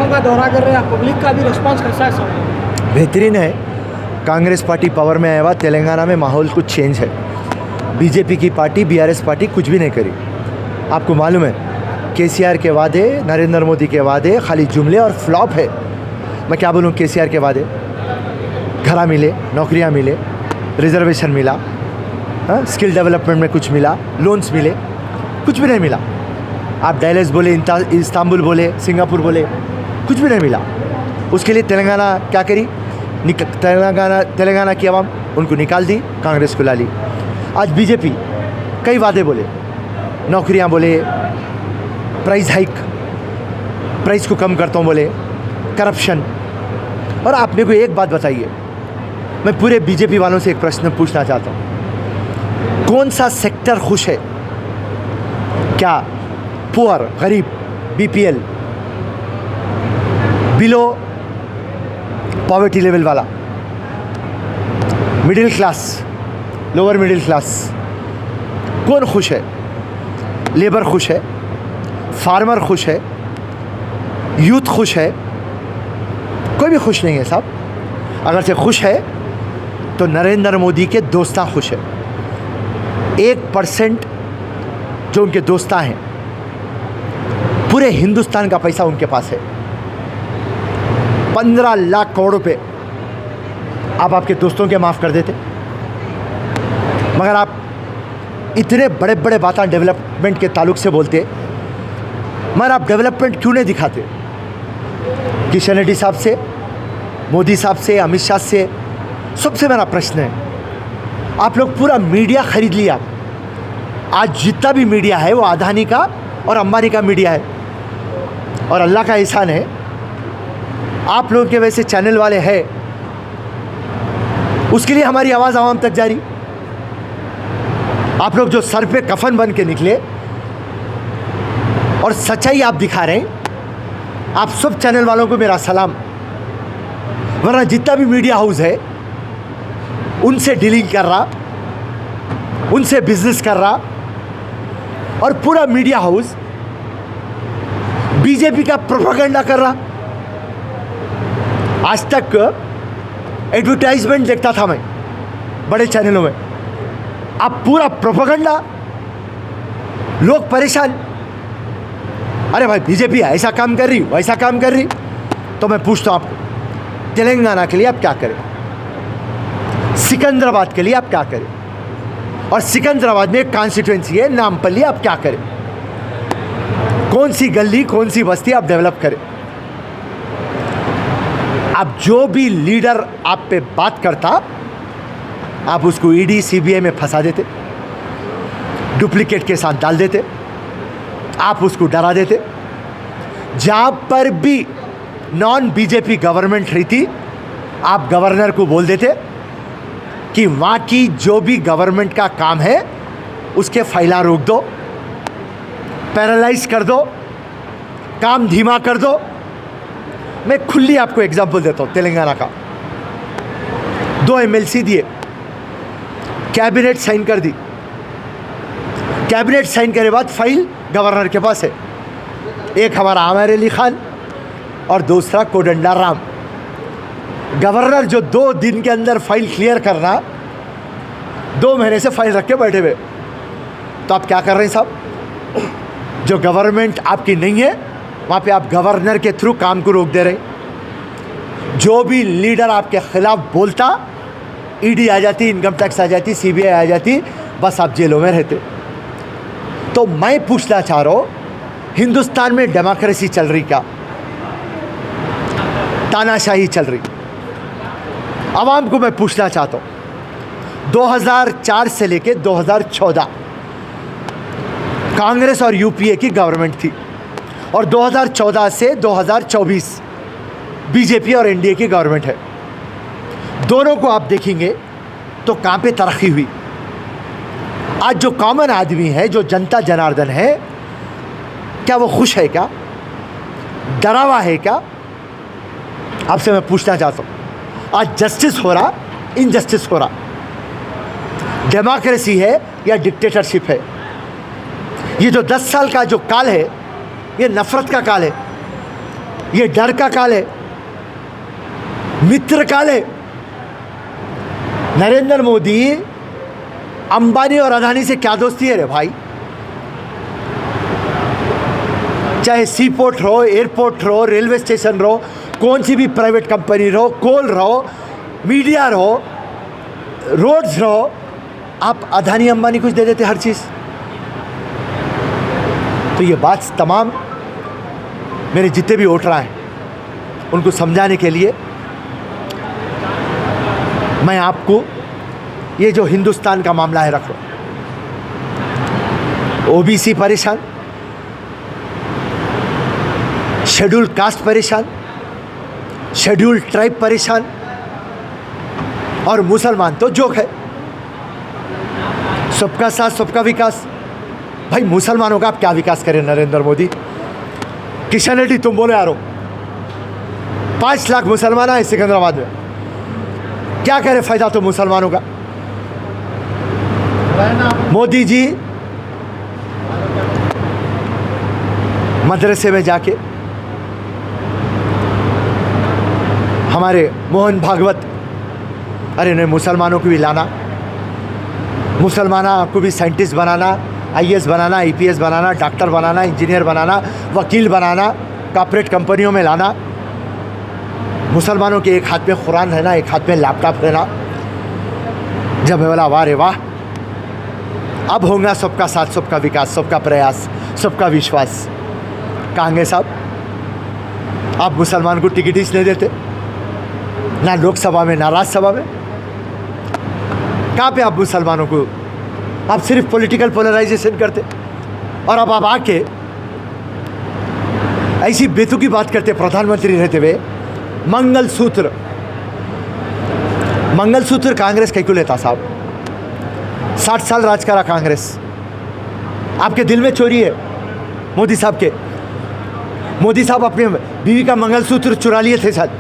जिलों का दौरा कर रहे हैं, पब्लिक का भी रिस्पांस कैसा है सर? बेहतरीन है। कांग्रेस पार्टी पावर में आया हुआ, तेलंगाना में माहौल कुछ चेंज है। बीजेपी की पार्टी, बीआरएस पार्टी कुछ भी नहीं करी। आपको मालूम है केसीआर के वादे, नरेंद्र मोदी के वादे खाली जुमले और फ्लॉप है। मैं क्या बोलूँ, केसीआर के वादे, घरा मिले, नौकरियाँ मिले, रिजर्वेशन मिला, हाँ, स्किल डेवलपमेंट में कुछ मिला, लोन्स मिले, कुछ भी नहीं मिला। आप डैलस बोले, इस्तांबुल बोले, सिंगापुर बोले, कुछ भी नहीं मिला। उसके लिए तेलंगाना क्या करी? तेलंगाना की आवाम उनको निकाल दी, कांग्रेस को ला ली। आज बीजेपी कई वादे बोले, नौकरियां बोले, प्राइस हाइक, प्राइस को कम करता हूँ बोले, करप्शन। और आप मेरे को एक बात बताइए, मैं पूरे बीजेपी वालों से एक प्रश्न पूछना चाहता हूँ, कौन सा सेक्टर खुश है? क्या पुअर, गरीब, बीपीएल, बिलो पॉवर्टी लेवल वाला, middle class, lower middle class, कौन खुश है? लेबर खुश है, फार्मर खुश है, यूथ खुश है? कोई भी खुश नहीं है साहब। अगर से खुश है तो नरेंद्र मोदी के दोस्ता खुश है। 1% जो उनके दोस्ता हैं, पूरे हिंदुस्तान का पैसा उनके पास है। 15 लाख करोड़ रुपए आप आपके दोस्तों के माफ़ कर देते, मगर आप इतने बड़े बड़े बातें डेवलपमेंट के ताल्लुक से बोलते, मगर आप डेवलपमेंट क्यों नहीं दिखाते? किशन रेड्डी साहब से, मोदी साहब से, अमित शाह से, सबसे मेरा प्रश्न है, आप लोग पूरा मीडिया खरीद लिया। आज जितना भी मीडिया है वो अदानी का और अंबानी का मीडिया है। और अल्लाह का एहसान है, आप लोगों के वैसे चैनल वाले हैं, उसके लिए हमारी आवाज़ आवाम तक जारी। आप लोग जो सर पे कफन बन के निकले और सच्चाई आप दिखा रहे हैं, आप सब चैनल वालों को मेरा सलाम। वरना जितना भी मीडिया हाउस है उनसे डीलिंग कर रहा, उनसे बिजनेस कर रहा, और पूरा मीडिया हाउस बीजेपी का प्रोपेगेंडा कर रहा। आज तक एडवर्टाइजमेंट देखता था मैं बड़े चैनलों में, अब पूरा प्रोपेगेंडा, लोग परेशान। अरे भाई बीजेपी ऐसा काम कर रही, वैसा काम कर रही। तो मैं पूछता हूँ आपको, तेलंगाना के लिए आप क्या करें? सिकंदराबाद के लिए आप क्या करें? और सिकंदराबाद में एक कॉन्स्टिट्यूएंसी है नामपल्ली, आप क्या करें? कौन सी गली, कौन सी बस्ती आप डेवलप करें? आप जो भी लीडर आप पे बात करता, आप उसको ईडी सीबीआई में फंसा देते, डुप्लीकेट के साथ डाल देते, आप उसको डरा देते। जहाँ पर भी नॉन बीजेपी गवर्नमेंट रही थी, आप गवर्नर को बोल देते कि वहाँ की जो भी गवर्नमेंट का काम है उसके फाइला रोक दो, पैरालाइज कर दो, काम धीमा कर दो। मैं खुली आपको एग्जांपल देता हूँ तेलंगाना का। 2 एमएलसी दिए, कैबिनेट साइन कर दी, कैबिनेट साइन करे बाद फाइल गवर्नर के पास है। एक हमारा आमिर अली खान और दूसरा कोदंडा राम। गवर्नर जो 2 दिन के अंदर फाइल क्लियर करना, 2 महीने से फाइल रख के बैठे हुए। तो आप क्या कर रहे हैं साहब? जो गवर्नमेंट आपकी नहीं है वहाँ पे आप गवर्नर के थ्रू काम को रोक दे रहे। जो भी लीडर आपके खिलाफ बोलता, ईडी आ जाती, इनकम टैक्स आ जाती, सीबीआई आ जाती, बस आप जेलों में रहते। तो मैं पूछना चाह रहा हूँ, हिंदुस्तान में डेमोक्रेसी चल रही क्या? तानाशाही चल रही? आवाम को मैं पूछना चाहता हूँ, 2004 से लेके 2014 कांग्रेस और यूपीए की गवर्नमेंट थी, और 2014 से 2024 बीजेपी और एनडीए की गवर्नमेंट है। दोनों को आप देखेंगे तो कहाँ पे तरक्की हुई। आज जो कॉमन आदमी है, जो जनता जनार्दन है, क्या वो खुश है क्या? डरा हुआ है क्या? आपसे मैं पूछना चाहता हूँ। आज जस्टिस हो रहा, इनजस्टिस हो रहा। डेमोक्रेसी है या डिक्टेटरशिप है? ये जो 10 साल का जो काल है, ये नफरत का काल है। ये डर का काल है, मित्र काल है। नरेंद्र मोदी अंबानी और अदानी से क्या दोस्ती है रे भाई? चाहे सी पोर्ट रहो, एयरपोर्ट रहो, रेलवे स्टेशन रहो, कौन सी भी प्राइवेट कंपनी रहो, कोल रहो, मीडिया रहो, रोड्स रहो, आप अदानी अंबानी कुछ दे देते हर चीज़। तो ये बात तमाम मेरे जितने भी वोटर हैं उनको समझाने के लिए मैं आपको ये जो हिंदुस्तान का मामला है रख रहा हूँ। ओबीसी परेशान, शेड्यूल कास्ट परेशान, शेड्यूल ट्राइब परेशान और मुसलमान तो जोक है। सबका साथ सबका विकास। भाई मुसलमानों का आप क्या विकास करें नरेंद्र मोदी? किशन रेड्डी तुम बोले यारो 5 लाख मुसलमान आए सिकंदराबाद में, क्या करे फायदा तो मुसलमानों का? मोदी जी मदरसे में जाके हमारे मोहन भागवत, अरे नहीं मुसलमानों को भी लाना, मुसलमानों को भी साइंटिस्ट बनाना, आईएएस बनाना, आईपीएस बनाना, डॉक्टर बनाना, इंजीनियर बनाना, वकील बनाना, कॉर्पोरेट कंपनियों में लाना। मुसलमानों के एक हाथ में कुरान रहना, एक हाथ में लैपटॉप रहना। जब मैं बोला वाह रे वाह, अब होगा सबका साथ सबका विकास, सबका प्रयास, सबका विश्वास। कहेंगे साहब आप मुसलमान को टिकट ही नहीं देते, ना लोकसभा में ना राज्यसभा में। कहाँ पे आप मुसलमानों को, आप सिर्फ पॉलिटिकल पोलराइजेशन करते और अब आप आके ऐसी बेतुकी बात करते प्रधानमंत्री रहते हुए। मंगलसूत्र, मंगलसूत्र कांग्रेस कहीं को लेता साहब? 60 साल राज करा कांग्रेस, आपके दिल में चोरी है मोदी साहब के। मोदी साहब अपने बीवी का मंगलसूत्र चुरा लिए थे शायद।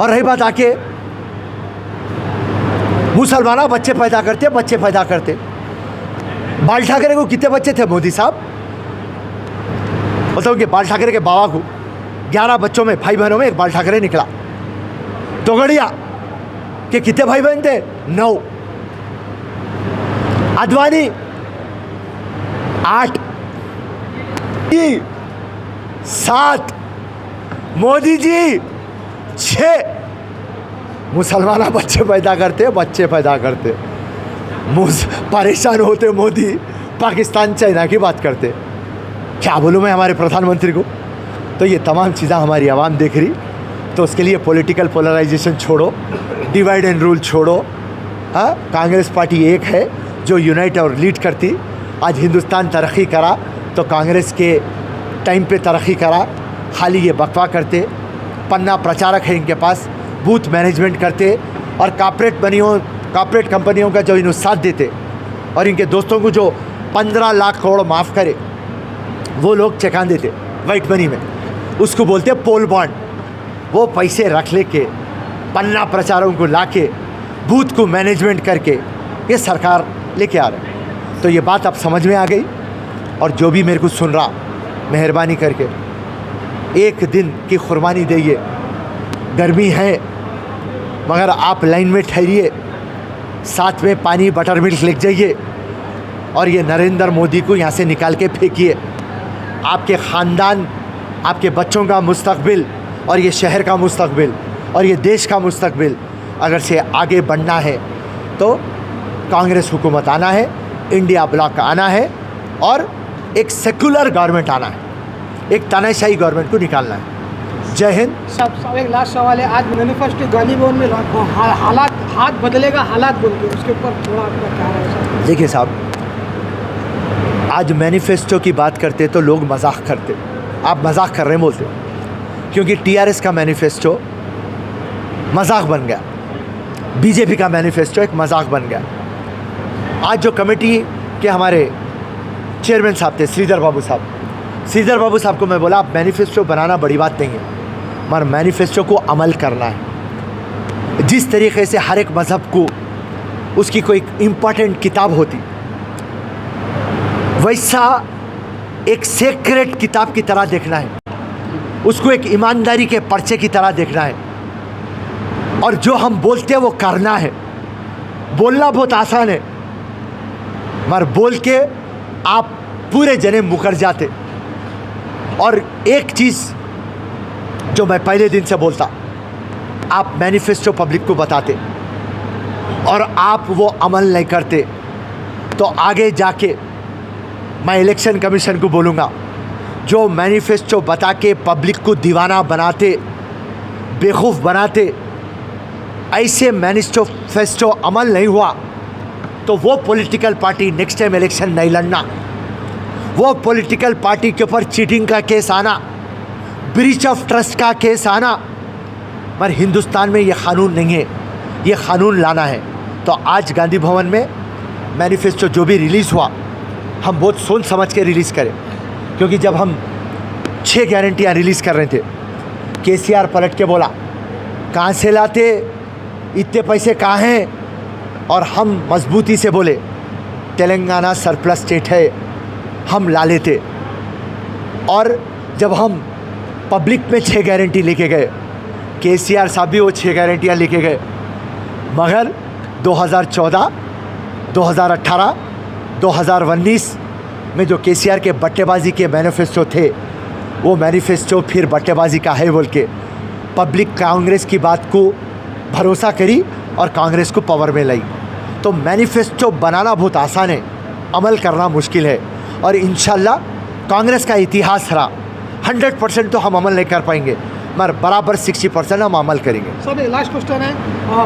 और रही बात आके मुसलमान बच्चे पैदा करते, बच्चे पैदा करते। बाल ठाकरे को कितने बच्चे थे मोदी साहब? बताओ कि बाल ठाकरे के बाबा को 11 बच्चों में, भाई बहनों में एक बाल ठाकरे निकला। तोगड़िया के कितने भाई बहन थे? 9। अडवाणी 8, 7, मोदी जी 6। मुसलमान बच्चे पैदा करते, बच्चे पैदा करते। परेशान होते मोदी, पाकिस्तान चाइना की बात करते। क्या बोलूँ मैं हमारे प्रधानमंत्री को? तो ये तमाम चीज़ें हमारी आवाम देख रही, तो उसके लिए पॉलिटिकल पोलराइजेशन छोड़ो, डिवाइड एंड रूल छोड़ो। हाँ, कांग्रेस पार्टी एक है जो यूनाइट और लीड करती। आज हिंदुस्तान तरक्की करा तो कांग्रेस के टाइम पे तरक्की करा। खाली ये बकवा करते, पन्ना प्रचारक है इनके पास, बूथ मैनेजमेंट करते और कॉर्पोरेट कंपनियों का जो इन्हें साथ देते और इनके दोस्तों को जो 15 लाख करोड़ माफ़ करे वो लोग चेकान देते वाइट मनी में, उसको बोलते पोल बॉन्ड। वो पैसे रख ले के पन्ना प्रचारों को लाके बूथ को मैनेजमेंट करके ये सरकार लेके आ रहे। तो ये बात अब समझ में आ गई। और जो भी मेरे को सुन रहा, मेहरबानी करके एक दिन की कुर्बानी दीजिए। गर्मी है मगर आप लाइन में ठहरिए, साथ में पानी बटर मिल्क ले जाइए और ये नरेंद्र मोदी को यहाँ से निकाल के फेंकिए। आपके ख़ानदान, आपके बच्चों का मुस्तकबिल और ये शहर का मुस्तकबिल और ये देश का मुस्तकबिल अगर से आगे बढ़ना है तो कांग्रेस हुकूमत आना है, इंडिया ब्लॉक आना है और एक सेकुलर गवर्नमेंट आना है, एक तानाशाही गवर्नमेंट को निकालना है। जय हिंद। सब एक लास्ट सवाल है, आज मैनिफेस्टो गालीबोन में हालात हाथ बदलेगा, हालात बोल के उसके ऊपर थोड़ा आपका क्या है? देखिए साहब, आज मैनिफेस्टो की बात करते तो लोग मजाक करते, आप मजाक कर रहे हैं बोलते, क्योंकि टीआरएस का मैनिफेस्टो मजाक बन गया, बीजेपी का मैनिफेस्टो एक मजाक बन गया। आज जो कमेटी के हमारे चेयरमैन साहब थे श्रीधर बाबू साहब को मैं बोला आप मैनिफेस्टो बनाना बड़ी बात नहीं है, मगर मैनिफेस्टो को अमल करना है। जिस तरीके से हर एक मज़हब को उसकी कोई इम्पॉर्टेंट किताब होती, वैसा एक सेक्रेट किताब की तरह देखना है, उसको एक ईमानदारी के पर्चे की तरह देखना है, और जो हम बोलते हैं वो करना है। बोलना बहुत आसान है, मगर बोल के आप पूरे जने मुकर जाते। और एक चीज़ जो मैं पहले दिन से बोलता, आप मैनिफेस्टो पब्लिक को बताते और आप वो अमल नहीं करते, तो आगे जाके मैं इलेक्शन कमीशन को बोलूँगा, जो मैनिफेस्टो बता के पब्लिक को दीवाना बनाते, बेवकूफ़ बनाते, ऐसे मैनिफेस्टो अमल नहीं हुआ तो वो political party next time election नहीं लड़ना। वो पॉलिटिकल पार्टी के ऊपर चीटिंग का केस आना, ब्रीच ऑफ ट्रस्ट का केस आना, पर हिंदुस्तान में ये कानून नहीं है, ये कानून लाना है। तो आज गांधी भवन में मैनिफेस्टो जो भी रिलीज़ हुआ, हम बहुत सोच समझ के रिलीज़ करें, क्योंकि जब हम 6 गारंटियाँ रिलीज़ कर रहे थे, केसीआर पलट के बोला कहाँ से लाते, इतने पैसे कहाँ हैं, और हम मजबूती से बोले तेलंगाना सरप्लस स्टेट है, हम ला लेते। और जब हम पब्लिक में 6 गारंटी लेके गए, केसीआर साहब भी वो 6 गारंटियाँ लेके गए, मगर 2014, 2018, 2019 में जो केसीआर के बट्टेबाजी के मैनिफेस्टो थे, वो मैनिफेस्टो फिर बट्टेबाजी का है बोल के पब्लिक कांग्रेस की बात को भरोसा करी और कांग्रेस को पावर में लाई। तो मैनिफेस्टो बनाना बहुत आसान है, अमल करना मुश्किल है, और इंशाल्लाह कांग्रेस का इतिहास रहा, 100% तो हम अमल नहीं कर पाएंगे, मगर बराबर 60% हम अमल करेंगे। सर लास्ट क्वेश्चन है,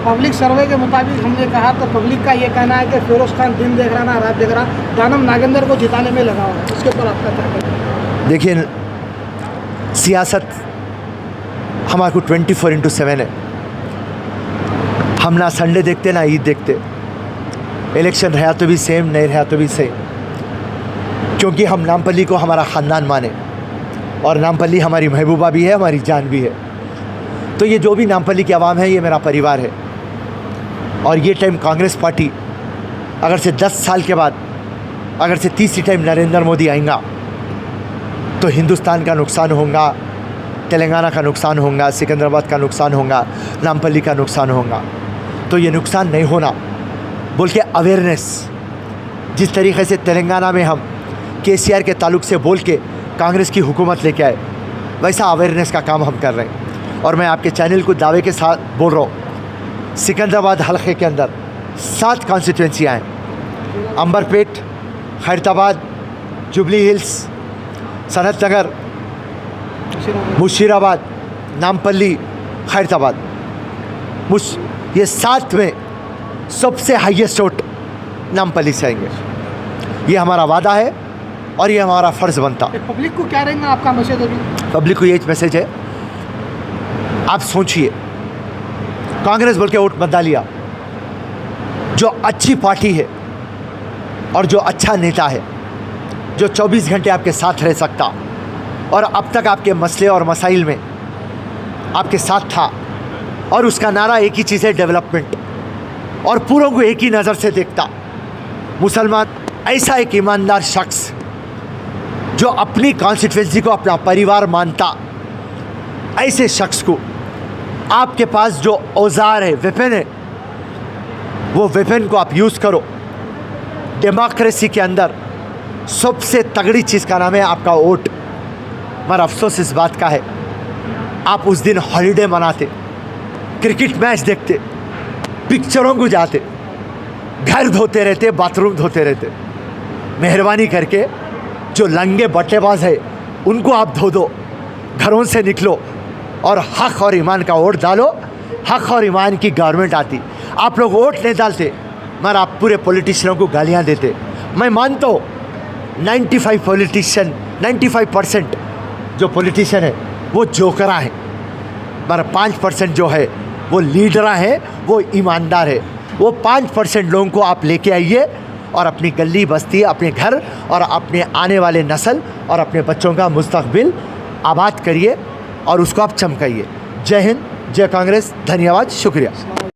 पब्लिक सर्वे के मुताबिक हमने कहा तो पब्लिक का ये कहना है कि फिरोज खान दिन देख रहा ना रात देख रहा, दानम नागेंद्र को जिताने में लगा हुआ है, इसके ऊपर आपका क्या कहना है? देखिए, सियासत हमारे को 24/7 है, हम ना संडे देखते ना ईद देखते, इलेक्शन रहा तो भी सेम, नहीं रहा तो भी सेम, क्योंकि हम नामपल्ली को हमारा ख़ानदान माने, और नामपल्ली हमारी महबूबा भी है, हमारी जान भी है। तो ये जो भी नामपल्ली की आवाम है, ये मेरा परिवार है। और ये टाइम कांग्रेस पार्टी अगर से 10 साल के बाद अगर से तीसरी टाइम नरेंद्र मोदी आएगा, तो हिंदुस्तान का नुकसान होगा, तेलंगाना का नुकसान होगा, सिकंदराबाद का नुकसान होगा, नामपल्ली का नुकसान होगा। तो ये नुकसान नहीं होना बोल के अवेयरनेस, जिस तरीके से तेलंगाना में हम केसीआर के ताल्लुक से बोल के कांग्रेस की हुकूमत लेके आए, वैसा अवेयरनेस का काम हम कर रहे हैं। और मैं आपके चैनल को दावे के साथ बोल रहा हूँ, सिकंदराबाद हल्के के अंदर 7 कॉन्स्टिट्यूंसियाँ हैं, अंबरपेट, खैरताबाद, जुबली हिल्स, सनत नगर, मुशीराबाद, नामपल्ली, खैरताबाद, ये 7 में सबसे हाईएस्ट वोट नामपल्ली से आएंगे। ये हमारा वादा है और ये हमारा फ़र्ज़ बनता। पब्लिक को क्या रहेगा आपका मैसेज? अभी पब्लिक को यही मैसेज है, आप सोचिए, कांग्रेस बोल के वोट मत डालिए। जो अच्छी पार्टी है और जो अच्छा नेता है, जो 24 घंटे आपके साथ रह सकता और अब तक आपके मसले और मसाइल में आपके साथ था, और उसका नारा एक ही चीज़ है, डेवलपमेंट, और पूरों को एक ही नज़र से देखता, मुसलमान, ऐसा एक ईमानदार शख्स जो अपनी कॉन्स्टिट्यूंसी को अपना परिवार मानता, ऐसे शख्स को आपके पास जो औजार है, वेपन है, वो वेपन को आप यूज़ करो। डेमोक्रेसी के अंदर सबसे तगड़ी चीज़ का नाम है आपका वोट। मगर अफसोस इस बात का है, आप उस दिन हॉलीडे मनाते, क्रिकेट मैच देखते, पिक्चरों को जाते, घर धोते रहते, बाथरूम धोते रहते। मेहरबानी करके जो लंगे बट्टेबाज है उनको आप धो दो, घरों से निकलो और हक और ईमान का वोट डालो। हक और ईमान की गवर्नमेंट आती, आप लोग वोट नहीं डालते, मगर आप पूरे पॉलिटिशियनों को गालियां देते। मैं मानता हूँ 95% जो पॉलिटिशियन है वो जोकरा है, मगर 5% जो है वो लीडरा है, वो ईमानदार है। वो 5% लोगों को आप लेके आइए और अपनी गली बस्ती, अपने घर और अपने आने वाले नस्ल और अपने बच्चों का मुस्तकबिल आबाद करिए और उसको आप चमकाइए। जय हिंद, जय कांग्रेस, धन्यवाद, शुक्रिया।